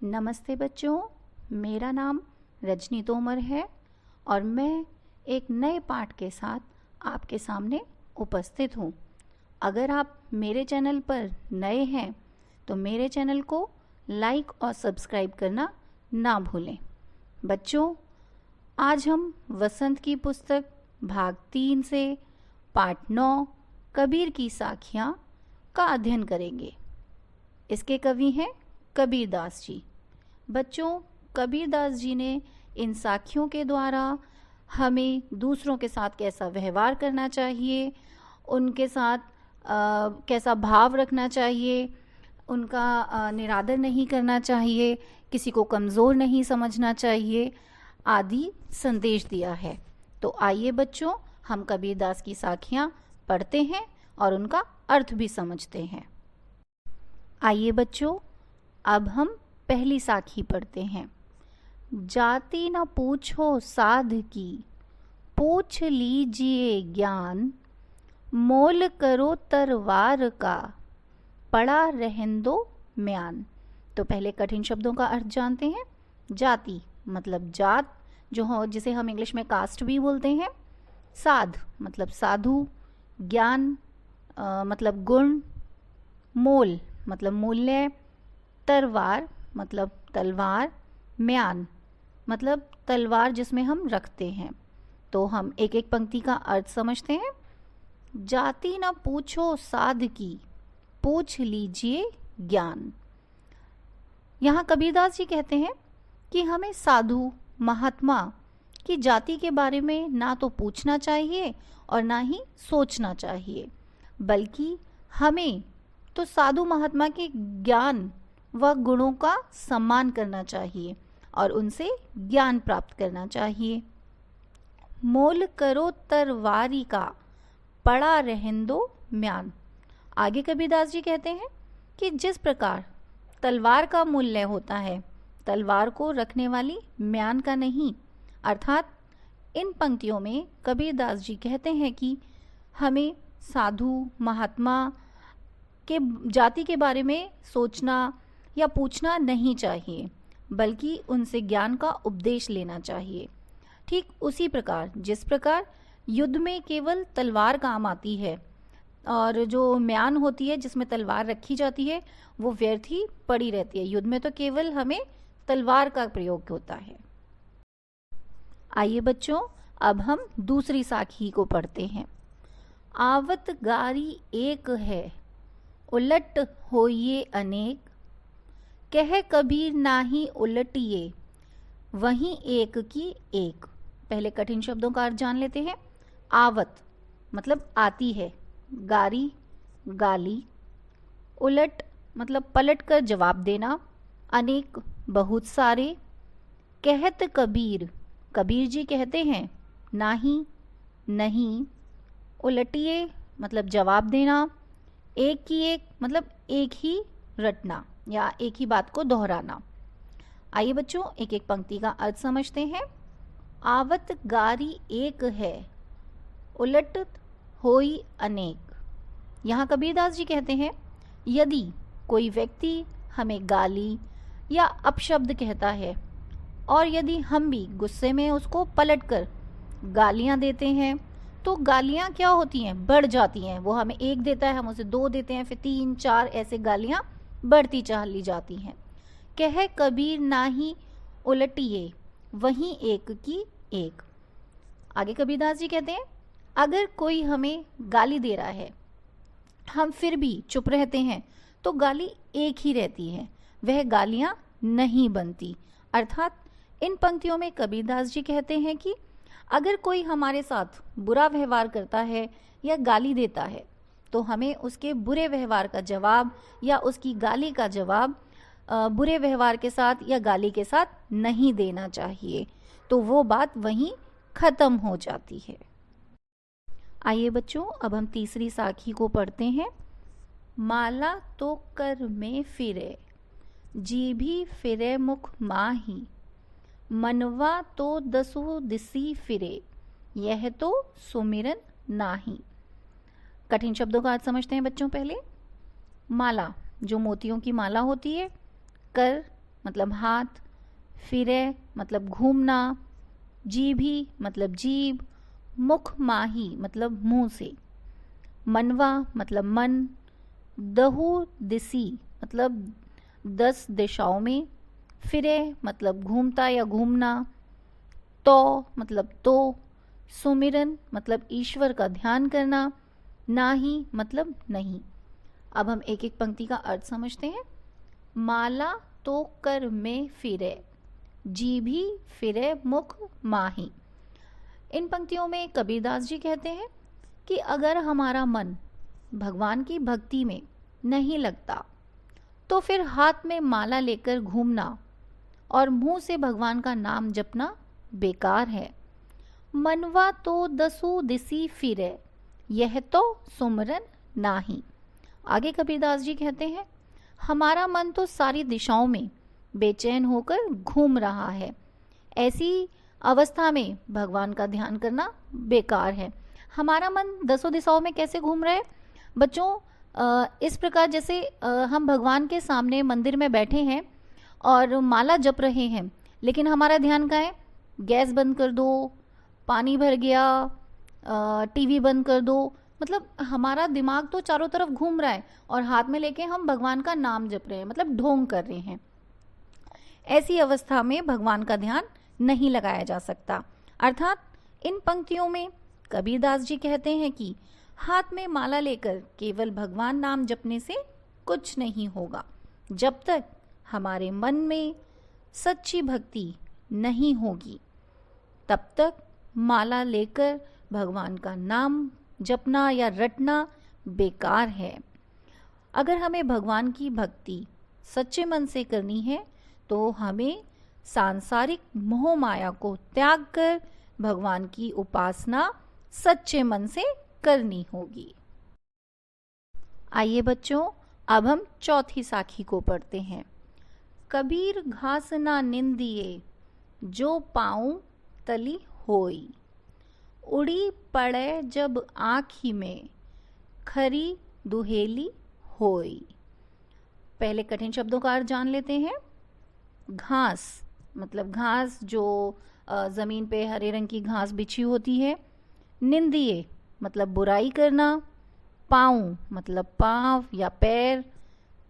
नमस्ते बच्चों, मेरा नाम रजनी तोमर है और मैं एक नए पाठ के साथ आपके सामने उपस्थित हूँ। अगर आप मेरे चैनल पर नए हैं तो मेरे चैनल को लाइक और सब्सक्राइब करना ना भूलें। बच्चों, आज हम वसंत की पुस्तक भाग 3 से पाठ 9 कबीर की साखियाँ का अध्ययन करेंगे। इसके कवि हैं कबीर दास जी। बच्चों, कबीर दास जी ने इन साखियों के द्वारा हमें दूसरों के साथ कैसा व्यवहार करना चाहिए, उनके साथ कैसा भाव रखना चाहिए, उनका निरादर नहीं करना चाहिए, किसी को कमज़ोर नहीं समझना चाहिए आदि संदेश दिया है। तो आइए बच्चों, हम कबीर दास की साखियाँ पढ़ते हैं और उनका अर्थ भी समझते हैं। आइए बच्चों, अब हम पहली साखी पढ़ते हैं। जाति न पूछो साध की, पूछ लीजिए ज्ञान, मोल करो तरवार का, पड़ा रहन दो म्यान। तो पहले कठिन शब्दों का अर्थ जानते हैं। जाति मतलब जात, जो हो जिसे हम इंग्लिश में कास्ट भी बोलते हैं। साध मतलब साधु, ज्ञान मतलब गुण, मोल मतलब मूल्य, तरवार मतलब तलवार, म्यान मतलब तलवार जिसमें हम रखते हैं। तो हम एक एक पंक्ति का अर्थ समझते हैं। जाति न पूछो साध की, पूछ लीजिए ज्ञान। यहाँ कबीरदास जी कहते हैं कि हमें साधु महात्मा की जाति के बारे में ना तो पूछना चाहिए और ना ही सोचना चाहिए, बल्कि हमें तो साधु महात्मा के ज्ञान व गुणों का सम्मान करना चाहिए और उनसे ज्ञान प्राप्त करना चाहिए। मोल करो तरवारी का, पड़ा रहन दो म्यान। आगे कबीरदास जी कहते हैं कि जिस प्रकार तलवार का मूल्य होता है, तलवार को रखने वाली म्यान का नहीं। अर्थात इन पंक्तियों में कबीरदास जी कहते हैं कि हमें साधु महात्मा के जाति के बारे में सोचना या पूछना नहीं चाहिए, बल्कि उनसे ज्ञान का उपदेश लेना चाहिए। ठीक उसी प्रकार जिस प्रकार युद्ध में केवल तलवार काम आती है और जो म्यान होती है जिसमें तलवार रखी जाती है वो व्यर्थ ही पड़ी रहती है। युद्ध में तो केवल हमें तलवार का प्रयोग होता है। आइए बच्चों, अब हम दूसरी साखी को पढ़ते हैं। आवत गारी एक है, उलट होइए अनेक, कह कबीर नाही उलटिए, वहीं एक की एक। पहले कठिन शब्दों का अर्थ जान लेते हैं। आवत मतलब आती है, गारी गाली, उलट मतलब पलट कर जवाब देना, अनेक बहुत सारे, कहत कबीर कबीर जी कहते हैं, नाही नहीं, उलटिए मतलब जवाब देना, एक की एक मतलब एक ही रटना या एक ही बात को दोहराना। आइए बच्चों, एक एक पंक्ति का अर्थ समझते हैं। आवत गारी एक है, उलट होई अनेक। यहाँ कबीरदास जी कहते हैं, यदि कोई व्यक्ति हमें गाली या अपशब्द कहता है और यदि हम भी गुस्से में उसको पलटकर गालियाँ देते हैं तो गालियाँ क्या होती हैं, बढ़ जाती हैं। वो हमें एक देता है, हम उसे 2 देते हैं, फिर 3 4 ऐसे गालियाँ बढ़ती चली जाती हैं। कह कबीर नाही उलटिए, वहीं एक की एक। आगे कबीरदास जी कहते हैं, अगर कोई हमें गाली दे रहा है, हम फिर भी चुप रहते हैं तो गाली एक ही रहती है, वह गालियाँ नहीं बनती। अर्थात इन पंक्तियों में कबीरदास जी कहते हैं कि अगर कोई हमारे साथ बुरा व्यवहार करता है या गाली देता है तो हमें उसके बुरे व्यवहार का जवाब या उसकी गाली का जवाब बुरे व्यवहार के साथ या गाली के साथ नहीं देना चाहिए, तो वो बात वहीं ख़त्म हो जाती है। आइए बच्चों, अब हम तीसरी साखी को पढ़ते हैं। माला तो कर में फिरे, जीभी फिरे मुख माही, मनवा तो दसो दिसी फिरे, यह तो सुमिरन नाही। कठिन शब्दों का अर्थ समझते हैं बच्चों। पहले माला जो मोतियों की माला होती है, कर मतलब हाथ, फिरे मतलब घूमना, जीभी मतलब जीभ, मुख माही मतलब मुंह से, मनवा मतलब मन, दहु दिसी मतलब 10 दिशाओं में, फिरे मतलब घूमता या घूमना, तो मतलब तो, सुमिरन मतलब ईश्वर का ध्यान करना, नाही मतलब नहीं। अब हम एक एक पंक्ति का अर्थ समझते हैं। माला तो कर में फिरे, जीभी फिरे मुख माही। इन पंक्तियों में कबीरदास जी कहते हैं कि अगर हमारा मन भगवान की भक्ति में नहीं लगता तो फिर हाथ में माला लेकर घूमना और मुंह से भगवान का नाम जपना बेकार है। मनवा तो दसु दिसी फिरे, यह तो सुमरन नाही। आगे कबीरदास जी कहते हैं, हमारा मन तो सारी दिशाओं में बेचैन होकर घूम रहा है, ऐसी अवस्था में भगवान का ध्यान करना बेकार है। हमारा मन 10 दिशाओं में कैसे घूम रहा है बच्चों? इस प्रकार जैसे हम भगवान के सामने मंदिर में बैठे हैं और माला जप रहे हैं, लेकिन हमारा ध्यान कहाँ है? गैस बंद कर दो, पानी भर गया, टीवी बंद कर दो, मतलब हमारा दिमाग तो चारों तरफ घूम रहा है और हाथ में लेके हम भगवान का नाम जप रहे हैं, मतलब ढोंग कर रहे हैं। ऐसी अवस्था में भगवान का ध्यान नहीं लगाया जा सकता। अर्थात इन पंक्तियों में कबीरदास जी कहते हैं कि हाथ में माला लेकर केवल भगवान नाम जपने से कुछ नहीं होगा। जब तक हमारे मन में सच्ची भक्ति नहीं होगी तब तक माला लेकर भगवान का नाम जपना या रटना बेकार है। अगर हमें भगवान की भक्ति सच्चे मन से करनी है तो हमें सांसारिक मोह माया को त्याग कर भगवान की उपासना सच्चे मन से करनी होगी। आइए बच्चों, अब हम चौथी साखी को पढ़ते हैं। कबीर घास ना निंदिए, जो पाऊं तली होई, उड़ी पड़े जब आँखी में, खरी दुहेली होई। पहले कठिन शब्दों का अर्थ जान लेते हैं। घास मतलब घास जो ज़मीन पे हरे रंग की घास बिछी होती है। निंदिए मतलब बुराई करना। पाँव मतलब पाँव या पैर।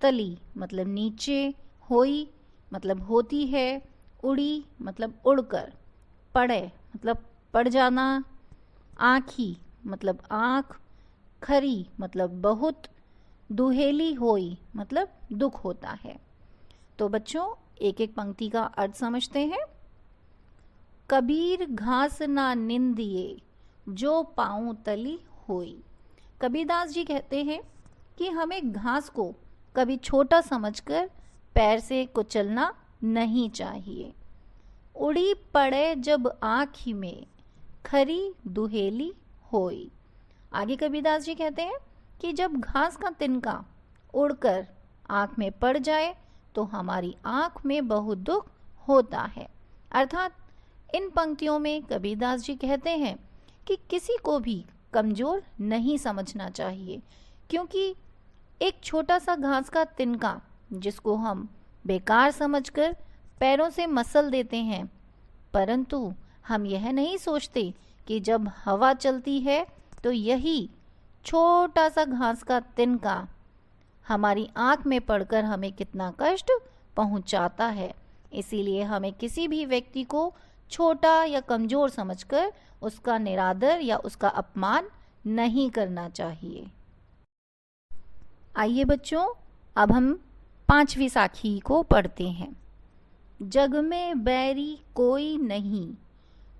तली मतलब नीचे। होई मतलब होती है। उड़ी मतलब उड़कर। पड़े मतलब पड़ जाना। आँखी मतलब आँख। खरी मतलब बहुत। दुहेली होई मतलब दुख होता है। तो बच्चों एक एक पंक्ति का अर्थ समझते हैं। कबीर घास ना निंदिए, जो पाऊं तली होई। कबीरदास जी कहते हैं कि हमें घास को कभी छोटा समझकर पैर से कुचलना नहीं चाहिए। उड़ी पड़े जब आँखी में, खरी दुहेली होई। आगे कबीरदास जी कहते हैं कि जब घास का तिनका उड़कर आँख में पड़ जाए तो हमारी आँख में बहुत दुख होता है। अर्थात इन पंक्तियों में कबीरदास जी कहते हैं कि किसी को भी कमज़ोर नहीं समझना चाहिए, क्योंकि एक छोटा सा घास का तिनका जिसको हम बेकार समझकर पैरों से मसल देते हैं, परंतु हम यह नहीं सोचते कि जब हवा चलती है तो यही छोटा सा घास का तिनका हमारी आँख में पड़कर हमें कितना कष्ट पहुंचाता है। इसीलिए हमें किसी भी व्यक्ति को छोटा या कमज़ोर समझकर उसका निरादर या उसका अपमान नहीं करना चाहिए। आइए बच्चों, अब हम 5वीं साखी को पढ़ते हैं। जग में बैरी कोई नहीं,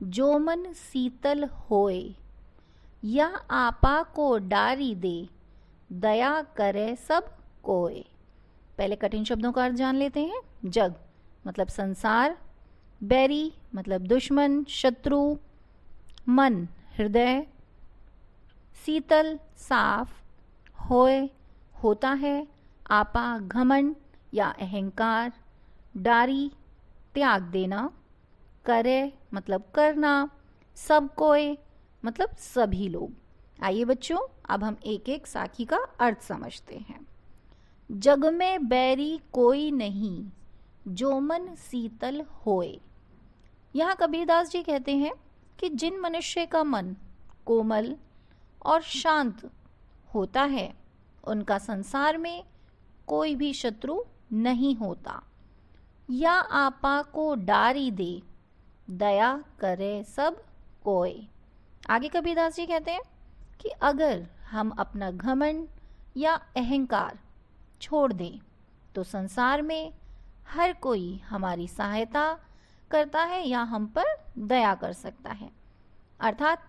जो मन शीतल होए, या आपा को डारी दे, दया करे सब कोय। पहले कठिन शब्दों का अर्थ जान लेते हैं। जग मतलब संसार। बैरी मतलब दुश्मन, शत्रु। मन हृदय। शीतल साफ। होए होता है। आपा घमंड या अहंकार। डारी त्याग देना। करे मतलब करना। सब कोय मतलब सभी लोग। आइए बच्चों, अब हम एक एक साखी का अर्थ समझते हैं। जग में बैरी कोई नहीं, जो मन शीतल होए। यहाँ कबीरदास जी कहते हैं कि जिन मनुष्य का मन कोमल और शांत होता है उनका संसार में कोई भी शत्रु नहीं होता। या आपा को डारी दे, दया करे सब कोय। आगे कबीरदास जी कहते हैं कि अगर हम अपना घमंड या अहंकार छोड़ दें तो संसार में हर कोई हमारी सहायता करता है या हम पर दया कर सकता है। अर्थात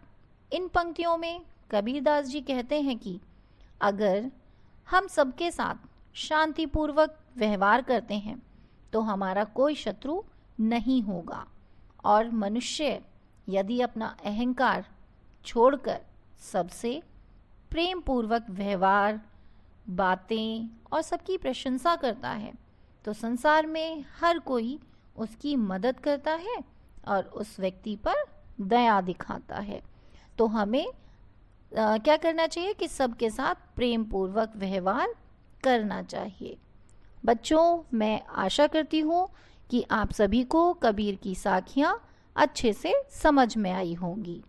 इन पंक्तियों में कबीरदास जी कहते हैं कि अगर हम सबके साथ शांतिपूर्वक व्यवहार करते हैं तो हमारा कोई शत्रु नहीं होगा, और मनुष्य यदि अपना अहंकार छोड़कर सबसे प्रेम पूर्वक व्यवहार, बातें और सबकी प्रशंसा करता है तो संसार में हर कोई उसकी मदद करता है और उस व्यक्ति पर दया दिखाता है। तो हमें क्या करना चाहिए कि सबके साथ प्रेम पूर्वक व्यवहार करना चाहिए। बच्चों, मैं आशा करती हूँ कि आप सभी को कबीर की साखियाँ अच्छे से समझ में आई होंगी।